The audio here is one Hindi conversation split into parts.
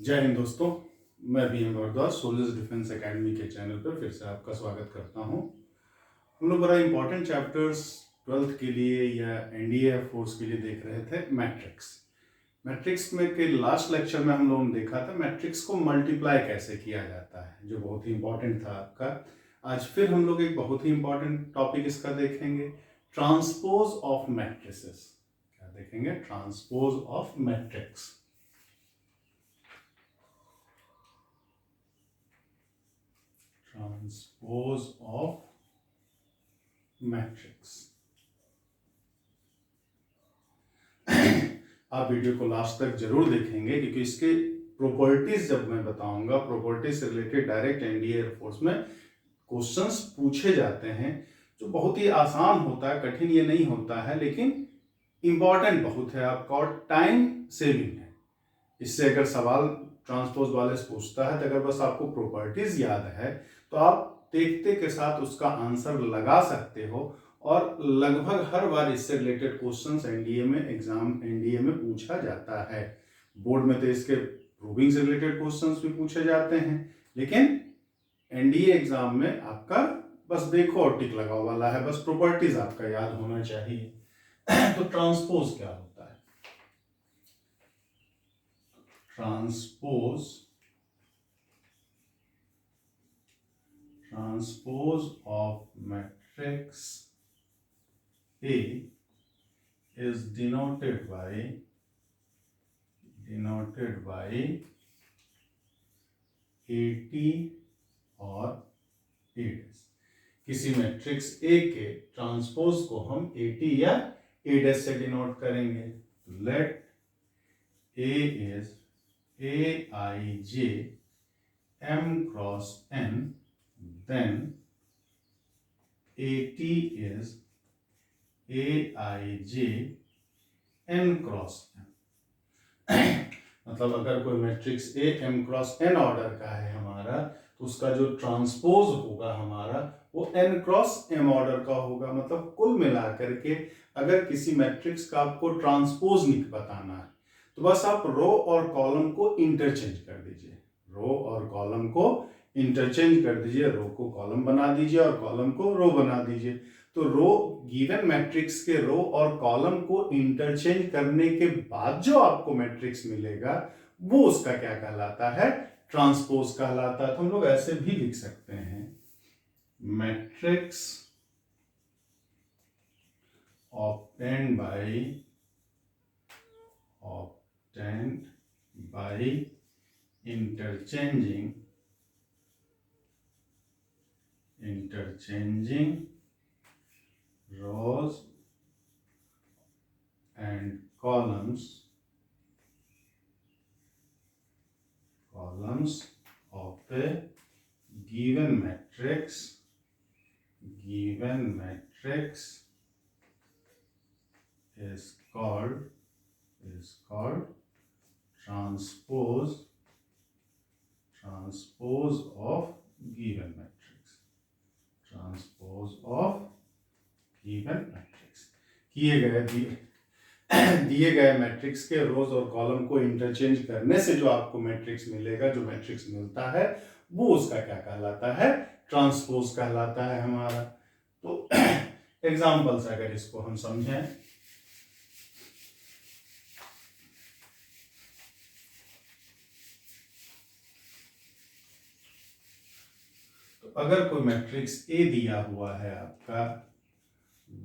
जय हिंद दोस्तों, मैं BM Bhardwaj soldiers defence academy के चैनल पर फिर से आपका स्वागत करता हूं। हम लोग बड़ा इंपॉर्टेंट चैप्टर्स 12th के लिए या NDA एयर फोर्स के लिए देख रहे थे। मैट्रिक्स में के लास्ट लेक्चर में हम लोगों ने देखा था मैट्रिक्स को मल्टीप्लाई कैसे किया जाता है, जो बहुत ही इंपॉर्टेंट था आपका। आज फिर हम लोग एक बहुत ही इंपॉर्टेंट टॉपिक इसका देखेंगे, ट्रांसपोज ऑफ मैट्रिसेस। क्या देखेंगे? Transpose of matrix. Transpose of matrix. आप वीडियो को लास्ट तक जरूर देखेंगे क्योंकि इसके प्रॉपर्टीज जब मैं बताऊंगा, प्रॉपर्टीज से related direct NDA air force में क्वेश्चंस पूछे जाते हैं, जो बहुत ही आसान होता है, कठिन ये नहीं होता है, लेकिन इंपॉर्टेंट बहुत है आपका और टाइम सेविंग है। इससे अगर सवाल ट्रांसपोज वाले से पूछता है तो अगर बस आपको प्रॉपर्टीज याद है तो आप देखते के साथ उसका आंसर लगा सकते हो और लगभग हर बार इससे रिलेटेड क्वेश्चंस NDA में पूछा जाता है। बोर्ड में तो इसके प्रूविंग से रिलेटेड क्वेश्चंस भी पूछे जाते हैं, लेकिन NDA एग्जाम में आपका बस देखो और टिक लगाओ वाला है, बस प्रॉपर्टीज आपका याद होना चाहिए। तो ट्रांसपोज क्या होता है? Transpose of matrix A is denoted by AT और A'। किसी मैट्रिक्स A के ट्रांसपोज को हम AT या A' से डिनोट करेंगे। Let A is Aij M cross N, then AT is Aij N cross N। मतलब अगर कोई matrix A M cross N order का है हमारा, तो उसका जो ट्रांसपोज होगा हमारा वो N cross M ऑर्डर का होगा। मतलब कुल मिलाकर के अगर किसी मैट्रिक्स का आपको ट्रांसपोज बताना है तो बस आप रो और कॉलम को इंटरचेंज कर दीजिए। रो और कॉलम को इंटरचेंज कर दीजिए, रो को कॉलम बना दीजिए और कॉलम को रो बना दीजिए। तो रो गिवन मैट्रिक्स के रो और कॉलम को इंटरचेंज करने के बाद जो आपको मैट्रिक्स मिलेगा वो उसका क्या कहलाता है? ट्रांसपोज कहलाता है। तो हम लोग ऐसे भी लिख सकते हैं, matrix obtained by interchanging rows and columns of a given matrix is called transpose of given matrix। Transpose of given matrix. दिए गए मैट्रिक्स के रोज और कॉलम को इंटरचेंज करने से जो आपको मैट्रिक्स मिलेगा, जो मैट्रिक्स मिलता है वो उसका क्या कहलाता है? ट्रांसपोज कहलाता है हमारा। तो एग्जांपल्स अगर इसको हम समझें, अगर कोई मैट्रिक्स A दिया हुआ है आपका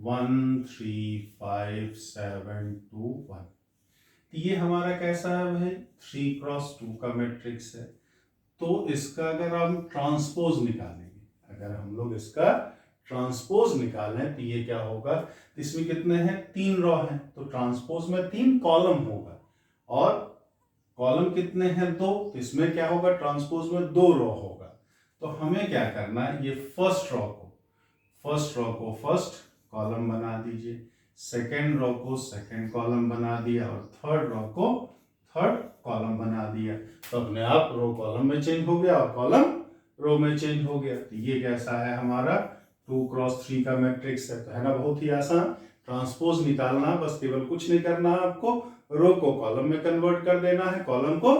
1 3 5 7 2 1, तो ये हमारा कैसा है भाई? 3 क्रॉस 2 का मैट्रिक्स है। तो इसका अगर हम ट्रांसपोज निकालेंगे, अगर हम लोग इसका ट्रांसपोज निकालें तो ये क्या होगा? इसमें कितने हैं? 3 रो हैं, तो ट्रांसपोज में 3 कॉलम होगा और कॉलम कितने हैं? 2, तो इसमें क्या होगा? ट्रांसपोज में 2 रो होगा। तो हमें क्या करना है? ये फर्स्ट रो को फर्स्ट कॉलम बना दीजिए, सेकेंड रो को सेकेंड कॉलम बना दिया और थर्ड रो को थर्ड कॉलम बना दिया। तो अपने आप रो कॉलम में चेंज हो गया और कॉलम रो में चेंज हो गया। तो ये कैसा है? हमारा 2 क्रॉस 3 का मैट्रिक्स है। तो है ना, बहुत ही आसान। ट्रांसपोज निकालना, बस केवल कुछ नहीं करना है आपको, रो को कॉलम में कन्वर्ट कर देना है, कॉलम को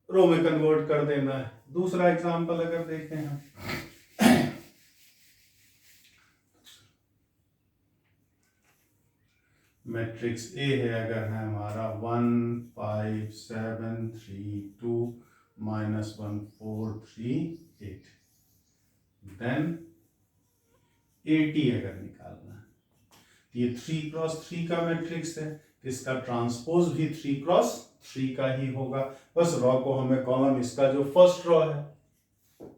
रो में कन्वर्ट कर देना है। दूसरा एग्जांपल अगर देखें हम, मैट्रिक्स ए है, अगर है हमारा 1 5 7 3 2 -1 4 3 8, देन 80 अगर निकालना है, ये 3x3 का मैट्रिक्स है, इसका ट्रांसपोज भी 3x3 का ही होगा। बस रॉ को हमें कॉलम, इसका जो फर्स्ट रॉ है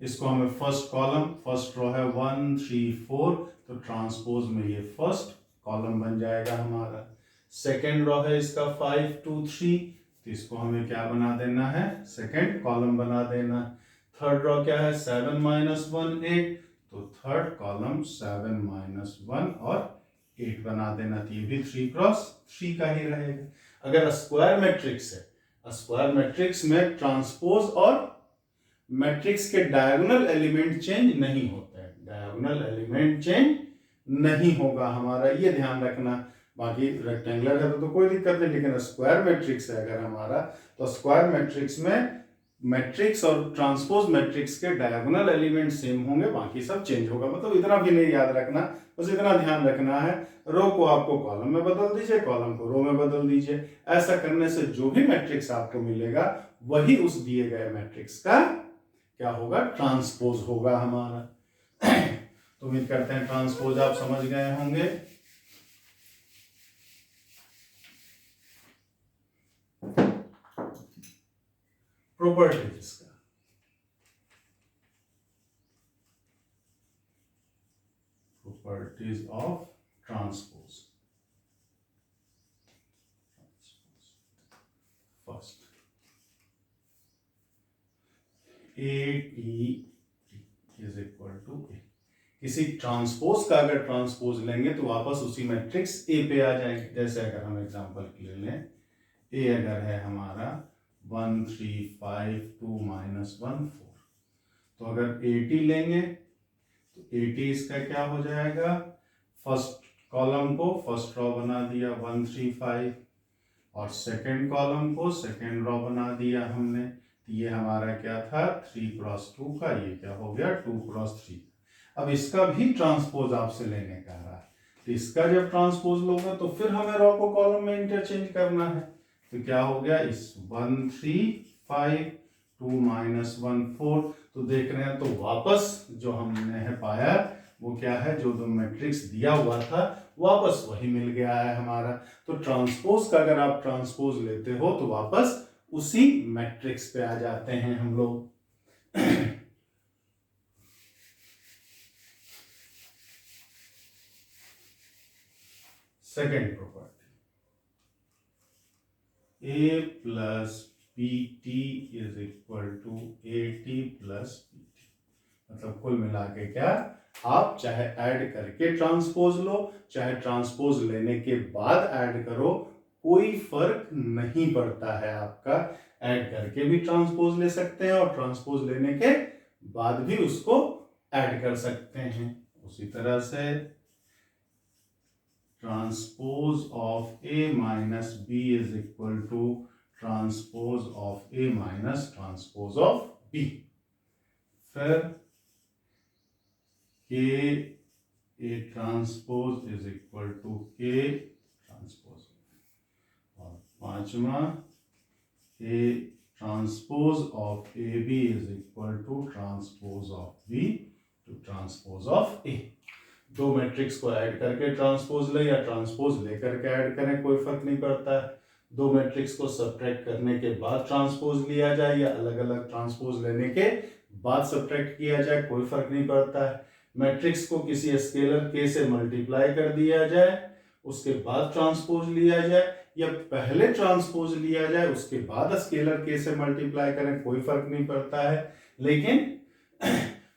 इसको हमें फर्स्ट कॉलम, फर्स्ट रो है 1 3 4, तो ट्रांसपोज में ये फर्स्ट कॉलम बन जाएगा हमारा। सेकेंड रो है इसका 5 2 3, तो इसको हमें क्या बना देना है, सेकेंड कॉलम बना देना। थर्ड रो क्या है 7 -1 8, तो थर्ड कॉलम 7 -1 और 8 बना देना, तो ये भी 3x3 का ही रहेगा। अगर स्क्वायर मैट्रिक्स है, स्क्वायर मैट्रिक्स में ट्रांसपोज और मैट्रिक्स के डायगोनल एलिमेंट चेंज नहीं होते हैं, डायगोनल एलिमेंट चेंज नहीं होगा हमारा, ये ध्यान रखना। बाकी रेक्टेंगुलर है तो कोई दिक्कत नहीं, लेकिन स्क्वायर मैट्रिक्स है अगर हमारा, तो स्क्वायर मैट्रिक्स में मैट्रिक्स और ट्रांसपोज मैट्रिक्स के डायगोनल एलिमेंट सेम होंगे, बाकी सब चेंज होगा। मतलब इतना भी नहीं याद रखना, बस इतना ध्यान रखना है, रो को आपको कॉलम में बदल दीजिए, कॉलम को रो में बदल दीजिए। ऐसा करने से जो भी मैट्रिक्स आपको मिलेगा वही उस दिए गए मैट्रिक्स का क्या होगा, ट्रांसपोज होगा हमारा। तो उम्मीद करते हैं ट्रांसपोज आप समझ गए होंगे। प्रॉपर्टीज इसका, properties of transpose. First AT is equal to A. किसी ट्रांसपोज का अगर ट्रांसपोज लेंगे तो वापस उसी मैट्रिक्स ए पे आ जाएंगे। जैसे अगर हम एग्जांपल के लिए लें, ए अगर है हमारा 1 3 5 2 -1 4, तो अगर 80 लेंगे तो 80 इसका क्या हो जाएगा, फर्स्ट कॉलम को फर्स्ट रो बना दिया 1 3 5, और सेकंड कॉलम को सेकंड रो बना दिया हमने, ये हमारा क्या था 3x2 का, ये क्या हो गया 2x3। अब इसका भी ट्रांसपोज आपसे लेने का रहा है, तो इसका जब ट्रांसपोज लोगे तो फिर हमें रो को कॉलम में इंटरचेंज करना है, तो क्या हो गया इस 1 3 5 2 -1 4, तो देख रहे हैं तो वापस जो हमने है पाया वो क्या है, जो दो मैट्रिक्स दिया हुआ था वापस वही मिल गया है हमारा। तो ट्रांसपोज का अगर आप ट्रांसपोज लेते हो तो वापस उसी मैट्रिक्स पे आ जाते हैं हम लोग। Second property, a plus BT is equal to AT plus BT। मतलब कुल मिला के क्या, आप चाहे ऐड करके ट्रांसपोज लो, चाहे ट्रांसपोज लेने के बाद ऐड करो, कोई फर्क नहीं पड़ता है आपका। ऐड करके भी ट्रांसपोज ले सकते हैं और ट्रांसपोज लेने के बाद भी उसको ऐड कर सकते हैं। उसी तरह से transpose of A minus B is equal to transpose of A minus transpose of B। फिर K A transpose is equal to K transpose, और पांचवा A transpose of AB is equal to transpose of B to transpose of A। दो मैट्रिक्स को ऐड करके ट्रांसपोज ले या ट्रांसपोज लेकर के ऐड करें, कोई फर्क नहीं पड़ता है। दो मैट्रिक्स को सब्ट्रैक्ट करने के बाद ट्रांसपोज लिया जाए या अलग अलग ट्रांसपोज लेने के बाद सब्ट्रैक्ट किया जाए, कोई फर्क नहीं पड़ता है। मैट्रिक्स को किसी स्केलर k से मल्टीप्लाई कर दिया जाए, उसके बाद ट्रांसपोज लिया जाए, या पहले ट्रांसपोज लिया जाए उसके बाद स्केलर k से मल्टीप्लाई करें, कोई फर्क नहीं पड़ता है। लेकिन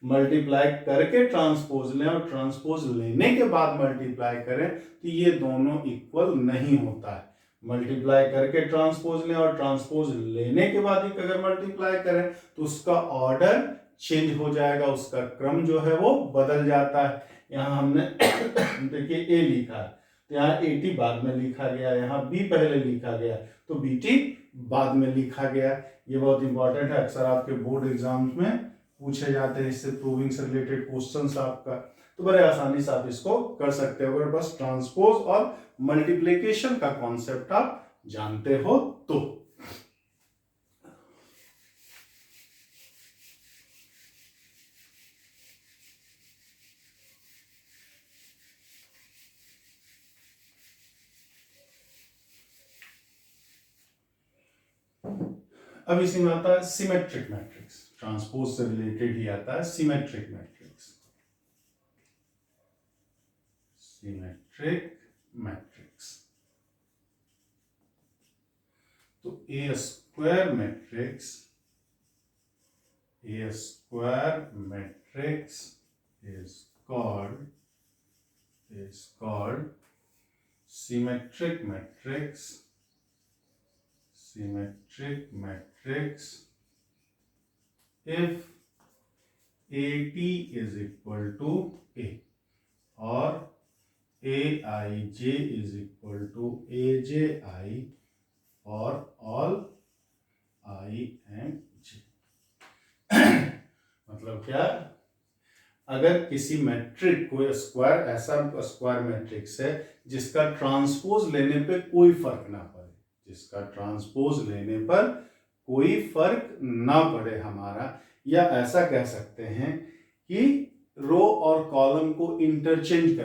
मल्टीप्लाई करके ट्रांसपोज लें और ट्रांसपोज लेने के बाद मल्टीप्लाई करें तो ये दोनों इक्वल नहीं होता है। मल्टीप्लाई करके ट्रांसपोज लें और ट्रांसपोज लेने के बाद ही अगर मल्टीप्लाई करें तो उसका ऑर्डर चेंज हो जाएगा, उसका क्रम जो है वो बदल जाता है। यहाँ हमने देखिए A लिखा है तो यहाँ AT बाद में लिखा गया, यहाँ B पहले लिखा गया तो BT बाद में लिखा गया। ये बहुत इंपॉर्टेंट है, अक्सर आपके बोर्ड एग्जाम्स में पूछे जाते हैं, इससे प्रूविंग से रिलेटेड क्वेश्चंस आपका, तो बड़े आसानी से आप इसको कर सकते हो अगर बस ट्रांसपोज और मल्टीप्लिकेशन का कॉन्सेप्ट आप जानते हो तो। अब इसी में आता है सिमेट्रिक मैट्रिक्स, ट्रांसपोज से रिलेटेड ही आता है सिमेट्रिक मैट्रिक्स। सिमेट्रिक मैट्रिक्स तो a square matrix is called symmetric matrix if AT is equal to A और AIJ is equal to AJI for all I and J। मतलब क्या, अगर किसी मैट्रिक को स्क्वायर, ऐसा स्क्वायर मैट्रिक्स है जिसका ट्रांसपोज लेने पे कोई फर्क ना पड़े, जिसका ट्रांसपोज लेने पर कोई फर्क ना पड़े हमारा, या ऐसा कह सकते हैं कि रो और कॉलम को इंटरचेंज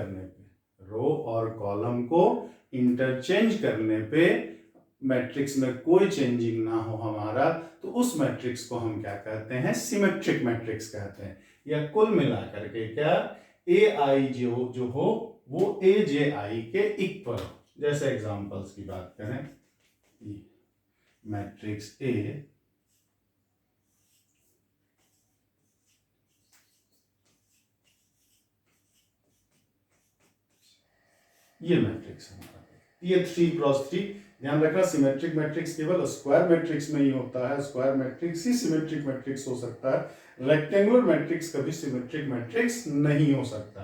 करने पे मैट्रिक्स में कोई चेंजिंग ना हो हमारा, तो उस मैट्रिक्स को हम क्या कहते हैं, सिमेट्रिक मैट्रिक्स कहते हैं। या कुल मिलाकर के क्या, ए आई जो हो वो ए जे आई के इक्वल हो। जैसे एग्जांपल्स की बात करें, मैट्रिक्स ए ये मैट्रिक्स हमारा, ये 3x3। ध्यान रखना, सिमेट्रिक मैट्रिक्स केवल स्क्वायर मैट्रिक्स में ही होता है, स्क्वायर मैट्रिक्स ही सिमेट्रिक मैट्रिक्स हो सकता है, रेक्टेंगुलर मैट्रिक्स कभी सिमेट्रिक मैट्रिक्स नहीं हो सकता।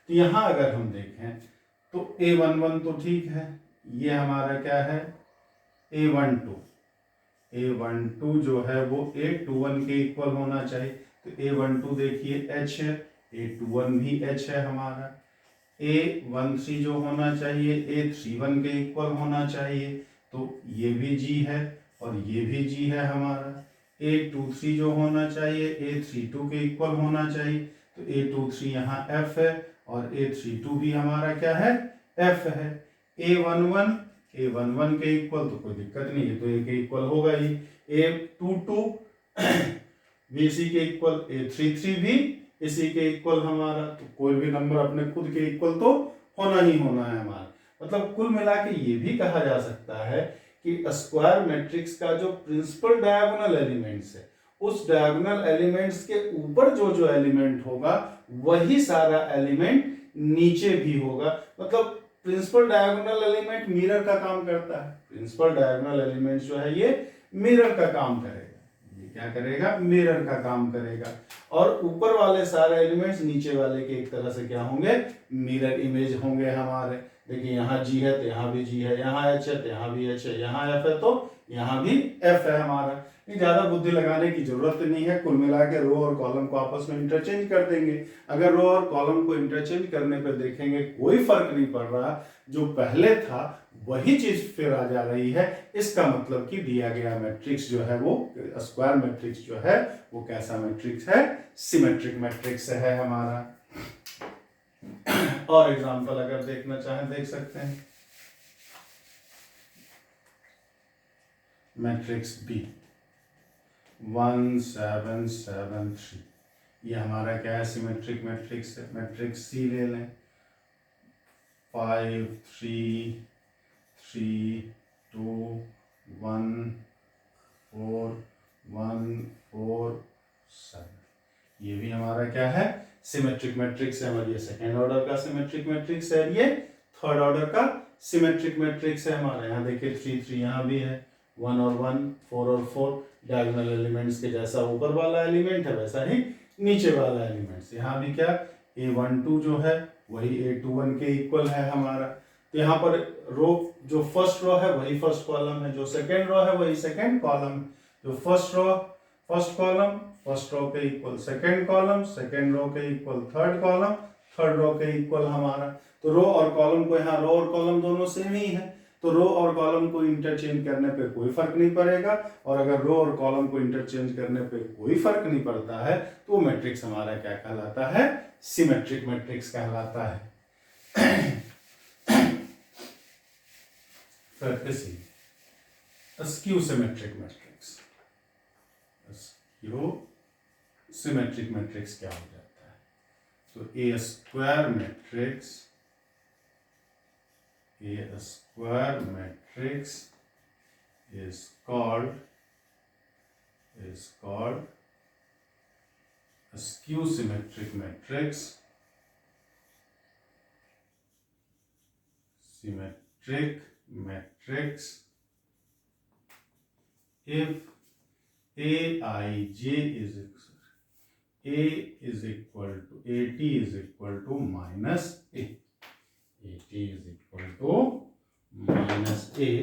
तो यहां अगर हम देखें तो A11 तो ठीक है, ये हमारा क्या है A12 जो है वो A21 के इक्वल होना चाहिए, तो A12 देखिए H है, A21 भी H है हमारा, A13 जो होना चाहिए A31 के इक्वल होना चाहिए, तो ये भी G है और ये भी G है हमारा। A23 जो होना चाहिए A32 के इक्वल होना चाहिए, तो A23 यहाँ F है और A32 भी हमारा क्या है, F है। A11 के इक्वल, तो कोई दिक्कत नहीं है, तो A के इक्वल होगा ही। A22 भी इसी के इक्वल, A33 भी इसी के इक्वल हमारा, तो कोई भी नंबर अपने खुद के इक्वल तो होना ही होना है हमारा। मतलब कुल मिला के ये भी कहा जा सकता है कि स्क्वायर मैट्रिक्स का जो प्रिंसिपल डायगोनल एलिमेंट्स है, उस डायगोनल एलिमेंट्स के ऊपर जो एलिमेंट होगा वही सारा एलिमेंट नीचे भी होगा। मतलब प्रिंसिपल डायगोनल एलिमेंट मिरर का काम करता है, प्रिंसिपल डायगोनल एलिमेंट जो है ये मिरर का काम करेगा, ये क्या करेगा, मिरर का काम करेगा। और ऊपर वाले सारे एलिमेंट्स नीचे वाले के एक तरह से क्या होंगे, मिरर इमेज होंगे हमारे। देखिए यहाँ G है तो यहाँ भी G है, यहाँ H है तो यहाँ भी H है, यहाँ F है तो यहाँ भी F है हमारा। नहीं, ज्यादा बुद्धि लगाने की जरूरत नहीं है, कुल मिला के रो और कॉलम को आपस में इंटरचेंज कर देंगे। अगर रो और कॉलम को इंटरचेंज करने पर देखेंगे कोई फर्क नहीं पड़ रहा, जो पहले था वही चीज फिर आ जा रही है, इसका मतलब कि दिया गया मैट्रिक्स जो है वो स्क्वायर मैट्रिक्स जो है वो कैसा मैट्रिक्स है, सिमेट्रिक मैट्रिक्स है हमारा। और एग्जांपल अगर देखना चाहें देख सकते हैं, मैट्रिक्स B 1773, ये हमारा क्या है, सिमेट्रिक मैट्रिक्स है। मैट्रिक्स C ले लें, 5 3 3 2 1 4 1 4 7, ये भी हमारा क्या है, सिमेट्रिक मैट्रिक्स है। हमारी ये सेकेंड ऑर्डर का सिमेट्रिक मैट्रिक्स है, ये थर्ड ऑर्डर का सिमेट्रिक मैट्रिक्स है हमारा। यहाँ देखिए 3 3 यहाँ भी है, 1 और 1 4 और 4, डायगोनल एलिमेंट्स के जैसा ऊपर वाला एलिमेंट है वैसा ही नीचे वाला एलिमेंट्स। यहाँ भी क्या, A12 जो है वही A21 के इक्वल है हमारा। तो यहाँ पर रो जो फर्स्ट रो है वही फर्स्ट कॉलम है, जो सेकेंड रो है वही सेकेंड कॉलम। जो फर्स्ट कॉलम फर्स्ट रो के इक्वल सेकेंड रो के इक्वल थर्ड रो के इक्वल हमारा, तो रो और कॉलम को, यहाँ रो और कॉलम दोनों सेम ही है, तो रो और कॉलम को इंटरचेंज करने पे कोई फर्क नहीं पड़ेगा, और अगर रो और कॉलम को इंटरचेंज करने पे कोई फर्क नहीं पड़ता है तो मैट्रिक्स हमारा क्या कहलाता है, सिमेट्रिक मैट्रिक्स कहलाता है। फिर इसी skew symmetric matrix, skew symmetric matrix क्या हो जाता है, तो a square matrix is called a skew symmetric matrix, if AIJ is equal to AT is equal to minus A, AT is equal to minus A,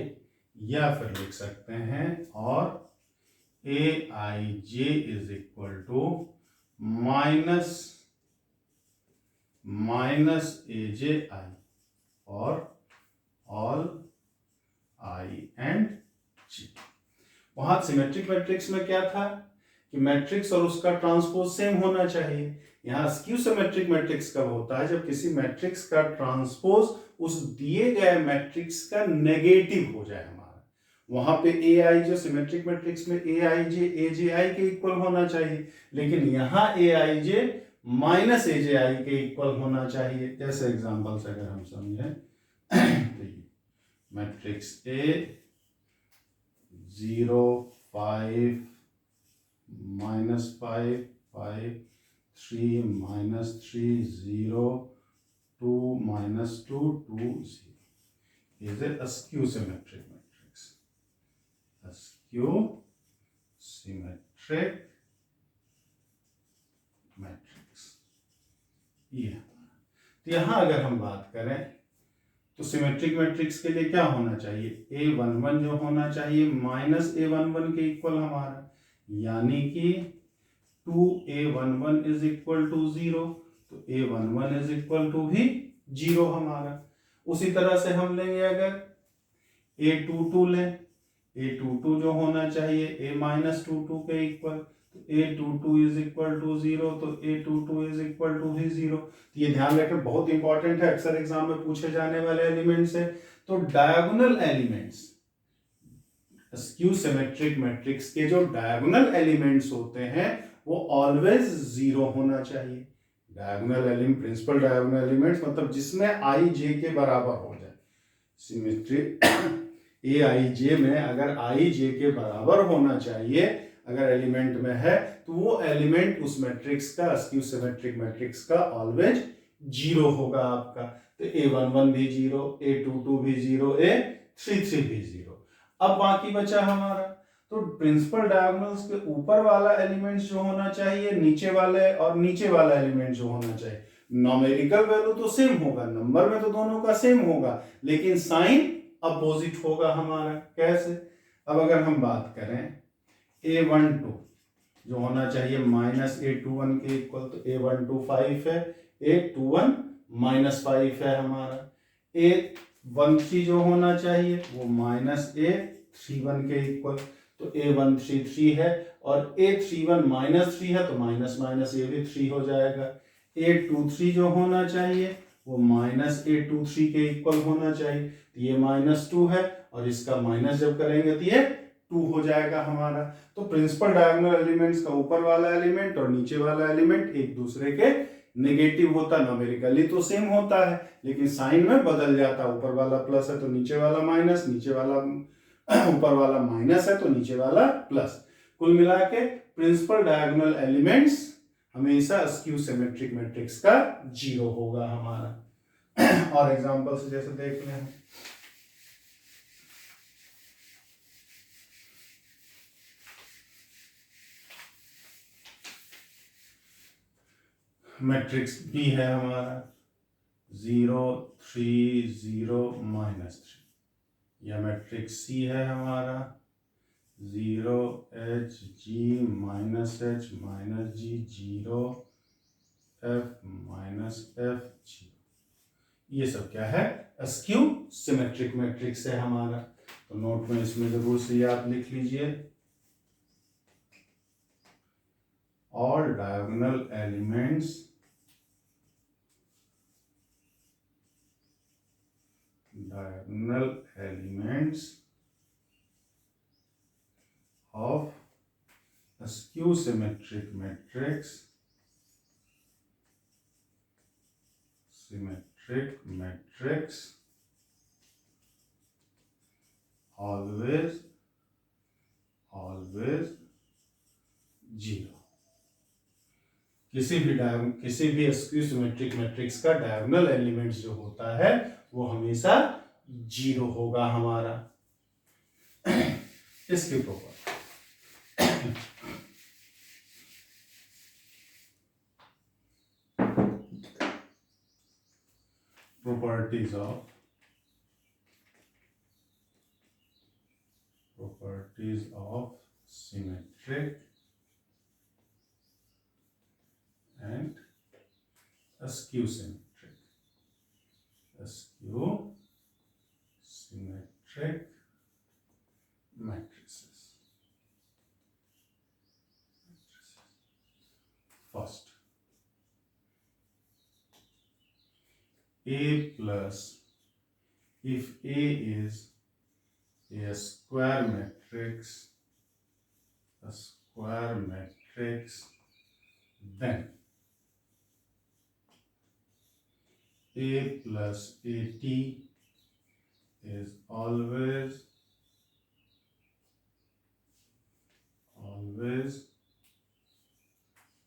या फिर लिख सकते हैं और AIJ is equal to minus AJI और ऑल I एंड J। वहां सिमेट्रिक मैट्रिक्स में क्या था कि मैट्रिक्स और उसका ट्रांसपोज सेम होना चाहिए। यहाँ स्क्यू सिमेट्रिक मैट्रिक्स कब होता है, जब किसी मैट्रिक्स का ट्रांसपोज उस दिए गए मैट्रिक्स का नेगेटिव हो जाए हमारा। वहां पे AI जो सिमेट्रिक मैट्रिक्स में AIJ AJI के इक्वल होना चाहिए, लेकिन यहाँ AIJ माइनस AJI के इक्वल होना चाहिए। जैसे एग्जांपल से अगर हम समझें तो matrix A 0 5 -5 5 3 -3 0 2 -2 2 0 is a skew symmetric matrix, a skew symmetric matrix। ये तो यहाँ अगर हम बात करें तो सिमेट्रिक मैट्रिक्स के लिए क्या होना चाहिए, A11 जो होना चाहिए माइनस A11 के इक्वल हमारा, यानी कि 2A11 इज इक्वल टू 0, तो A11 इज इक्वल टू भी 0 हमारा। उसी तरह से हम लेंगे अगर A22 लें, A22 जो होना चाहिए A-22 के इक्वल, तो A22 इज इक्वल टू 0, तो A22 इज इक्वल टू भी 0। ये ध्यान रखें, बहुत इंपॉर्टेंट है, अक्सर एग्जाम में पूछे जाने वाले एलिमेंट्स है। तो diagonal elements, skew symmetric matrix के जो डायगोनल एलिमेंट्स होते हैं वो ऑलवेज 0 होना चाहिए। Diagonal element, principal diagonal elements मतलब जिसमें आई जे के बराबर हो जाए। सिमेट्रिक AIJ में अगर आई जे के बराबर होना चाहिए अगर एलिमेंट में है, तो वो एलिमेंट उस मैट्रिक्स का, स्क्यू सिमेट्रिक मैट्रिक्स का ऑलवेज 0 होगा आपका। तो A11 भी 0, A22 भी 0, A33 भी 0। अब बाकी बचा हमारा, तो प्रिंसिपल डायगोनल्स के ऊपर वाला एलिमेंट्स जो होना चाहिए, नीचे वाले और नीचे वाला एलिमेंट जो होना चाहिए, नॉमेरिकल वैल्यू तो सेम होगा, नंबर में तो दोनों का सेम होगा, लेकिन साइन अपोजिट होगा हमारा। कैसे, अब अगर हम बात करें A12 जो होना चाहिए माइनस A21 के इक्वल, तो A12 5 है, A21 -5 है हमारा। A13 जो होना चाहिए वो माइनस A31 के इक्वल, तो A13 3 है, और A31 -3 है, तो माइनस माइनस ये भी 3 हो जाएगा। A23 जो होना चाहिए वो माइनस A23 के इक्वल होना चाहिए, तो ये -2 है, और इसका माइनस जब करेंगे तो ये 2 हो जाएगा हमारा। तो प्रिंसिपल डायगोनल एलिमेंट्स का ऊपर वाला एलिमेंट और नीचे वाला एलिमेंट एक दूसरे के नेगेटिव होता, नॉमेरिकली तो सेम होता है लेकिन साइन में बदल जाता, ऊपर वाला प्लस है तो नीचे वाला माइनस, नीचे वाला ऊपर वाला माइनस है तो नीचे वाला प्लस। कुल मिला के प्रिंसिपल डायगोनल एलिमेंट्स हमेशा स्क्यू सिमेट्रिक मैट्रिक्स का 0 होगा हमारा। और एग्जांपल से जैसे देख लें, मैट्रिक्स B है हमारा 0 3 0 -3, या मैट्रिक्स C है हमारा 0 h g minus h minus g 0 f minus f g, ये सब क्या है? अस्क्यू सिमेट्रिक मैट्रिक्स है हमारा। तो नोट में इसमें जरूर से ये आप लिख लीजिए, all diagonal elements of a skew symmetric matrix always 0। किसी भी स्क्यू सिमेट्रिक मैट्रिक्स का डायगोनल एलिमेंट्स जो होता है वो हमेशा 0 होगा हमारा। इसके properties of symmetric and askew symmetric matrices। First, A plus, if A is a square matrix, then A plus AT is always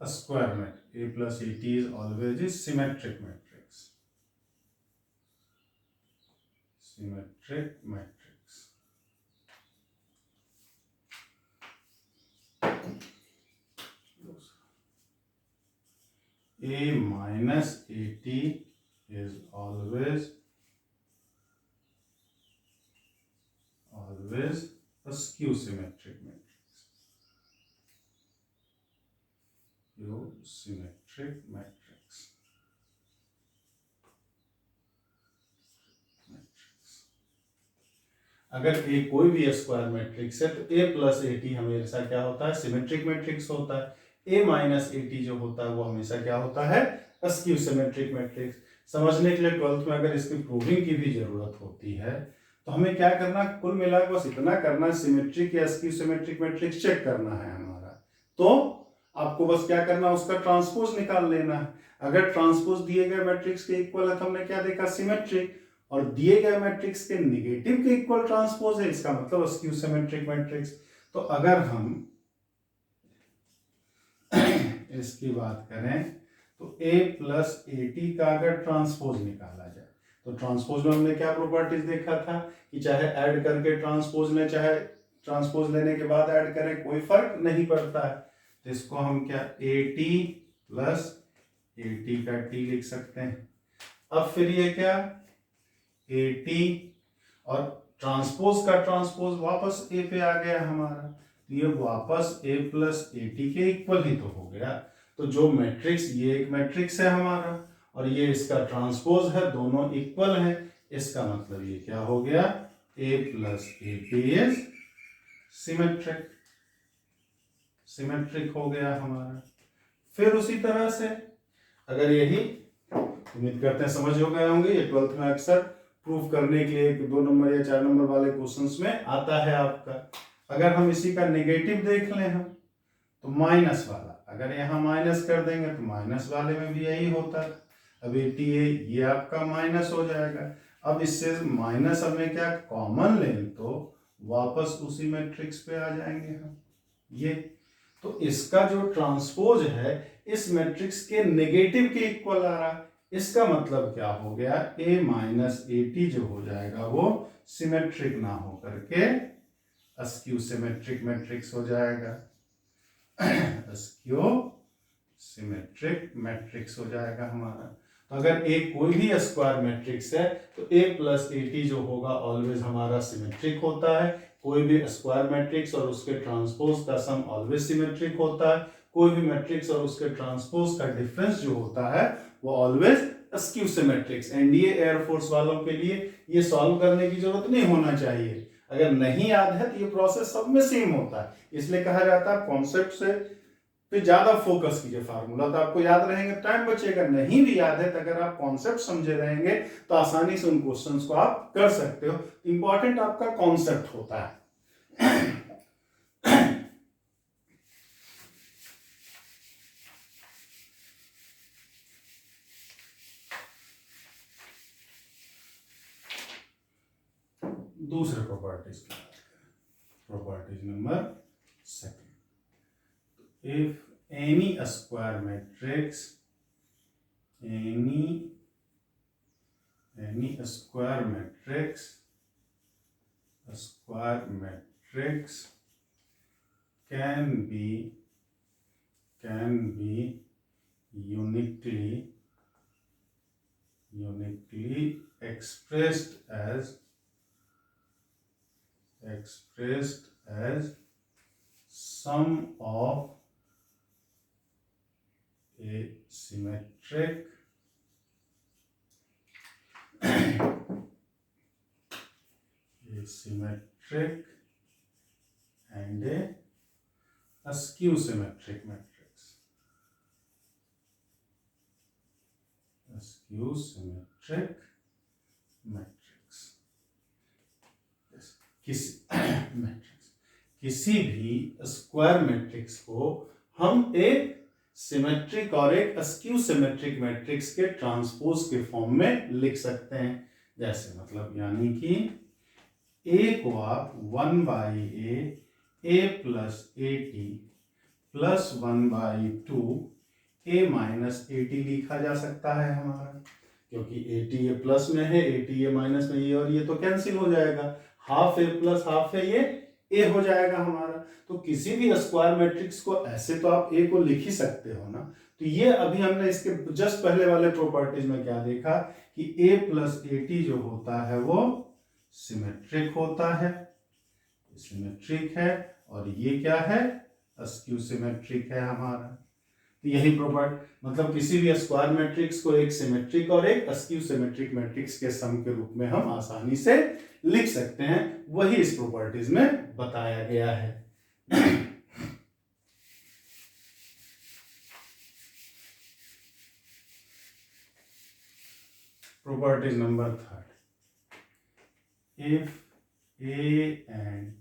a square matrix. A plus AT is always a symmetric matrix. A minus AT is always a skew symmetric matrix. अगर A कोई भी स्क्वायर मैट्रिक्स है तो A प्लस AT हमेशा क्या होता है? सिमेट्रिक मैट्रिक्स होता है। A माइनस AT जो होता है वो हमेशा क्या होता है? Askew symmetric matrix. समझने के लिए 12th में अगर इसकी प्रूविंग की भी जरूरत होती है तो हमें क्या करना, कुल मिलाकर बस इतना करना, सिमेट्रिक या अस्क्यू सिमेट्रिक मैट्रिक्स चेक करना है हमारा। तो आपको बस क्या करना, उसका ट्रांसपोज निकाल लेना है। अगर ट्रांसपोज दिए गए मैट्रिक्स के इक्वल है तो हमने क्या देखा? सिमेट्रिक। और दिए गए मैट्रिक्स के नेगेटिव के इक्वल ट्रांसपोज है, इसका मतलब अस्क्यू सिमेट्रिक मैट्रिक्स। तो अगर हम इसकी बात करें तो A प्लस AT का अगर ट्रांसपोज निकाला जाए तो ट्रांसपोज में हमने क्या प्रॉपर्टीज देखा था कि चाहे ऐड करके ट्रांसपोज लें चाहे ट्रांसपोज लेने के बाद ऐड करें, कोई फर्क नहीं पड़ता है। तो इसको हम क्या AT प्लस AT का T लिख सकते हैं। अब फिर ये क्या AT और ट्रांसपोज का ट्रांसपोज वापस A पे आ गया हमारा, तो ये वापस A प्लस AT के इक्वल ही तो हो गया। तो जो मैट्रिक्स, ये एक मैट्रिक्स है हमारा और ये इसका ट्रांसपोज है, दोनों इक्वल है, इसका मतलब ये क्या हो गया? A plus AT is symmetric हो गया हमारा। फिर उसी तरह से अगर यही, उम्मीद करते हैं समझ हो गए होंगे, ये 12th में अक्सर प्रूफ करने के लिए 2 नंबर या 4 नंबर वाले क्वेश्चंस में आता है आपका। अगर हम इसी का नेगेटिव देख लें हम तो माइनस वाला, अगर यहाँ माइनस कर देंगे तो माइनस वाले में भी यही होता है। अब ये आपका माइनस हो जाएगा। अब इससे माइनस हमें क्या कॉमन लें तो वापस उसी मैट्रिक्स पे आ जाएंगे हम। ये तो इसका जो ट्रांसपोज है इस मैट्रिक्स के नेगेटिव के इक्वल आ रहा, इसका मतलब क्या हो गया? A माइनस AT जो हो जाएगा वो सिमेट्रिक ना हो करके अस्क्यू सिमेट्रिक मैट्रिक्स हो जाएगा। अस्क्यू सिमेट्रिक मैट्रिक्स हो जाएगा हमारा। तो अगर A कोई भी स्क्वायर मैट्रिक्स है तो A प्लस AT जो होगा ऑलवेज हमारा सिमेट्रिक होता है, कोई भी स्क्वायर मैट्रिक्स और उसके ट्रांसपोज का सम ऑलवेज सिमेट्रिक होता है, कोई भी मैट्रिक्स और उसके ट्रांसपोज का डिफरेंस जो होता है वो ऑलवेज स्क्यू सिमेट्रिक्स। एनडीए एयरफोर्स वालों के लिए ये सॉल्व करने की जरूरत नहीं होना चाहिए, अगर नहीं याद है तो ये प्रोसेस सब में सेम होता है, इसलिए कहा जाता है कॉन्सेप्ट से पे ज्यादा फोकस कीजिए। फार्मूला तो आपको याद रहेंगे, टाइम बचेगा, नहीं भी याद है तो अगर आप कॉन्सेप्ट समझे रहेंगे तो आसानी से उन क्वेश्चंस को आप कर सकते हो। इंपॉर्टेंट आपका कॉन्सेप्ट होता है। दूसरे properties number second, if N E square matrix can be uniquely expressed as sum of a symmetric and a skew symmetric matrix. किसी भी स्क्वायर मैट्रिक्स को हम एक सिमेट्रिक और एक स्क्यू सिमेट्रिक मैट्रिक्स के ट्रांसपोज के फॉर्म में लिख सकते हैं। जैसे मतलब यानी कि ए को आप 1/a plus at plus 1/2 a minus at लिखा जा सकता है हमारा, क्योंकि at ये प्लस में है, at ये माइनस में, ये और ये तो कैंसिल हो जाएगा, half a plus half a ये a हो जाएगा हमारा। तो किसी भी स्क्वायर मैट्रिक्स को ऐसे तो आप a को लिख ही सकते हो ना। तो ये अभी हमने इसके जस्ट पहले वाले प्रॉपर्टीज में क्या देखा कि a प्लस at जो होता है वो सिमेट्रिक होता है, सिमेट्रिक है, और ये क्या है, स्क्यू सिमेट्रिक है हमारा। तो यही प्रॉपर्टी मतलब किसी भी स्क्वायर मैट्रिक्स को एक सिमेट्रिक और एक स्क्यू सिमेट्रिक मैट्रिक्स के सम के रूप में हम आसानी से लिख सकते हैं, वही इस प्रॉपर्टीज में बताया गया है। Properties number third, if A and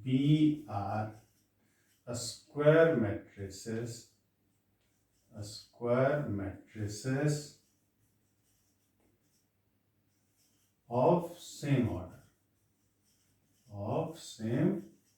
B are square matrices of same order,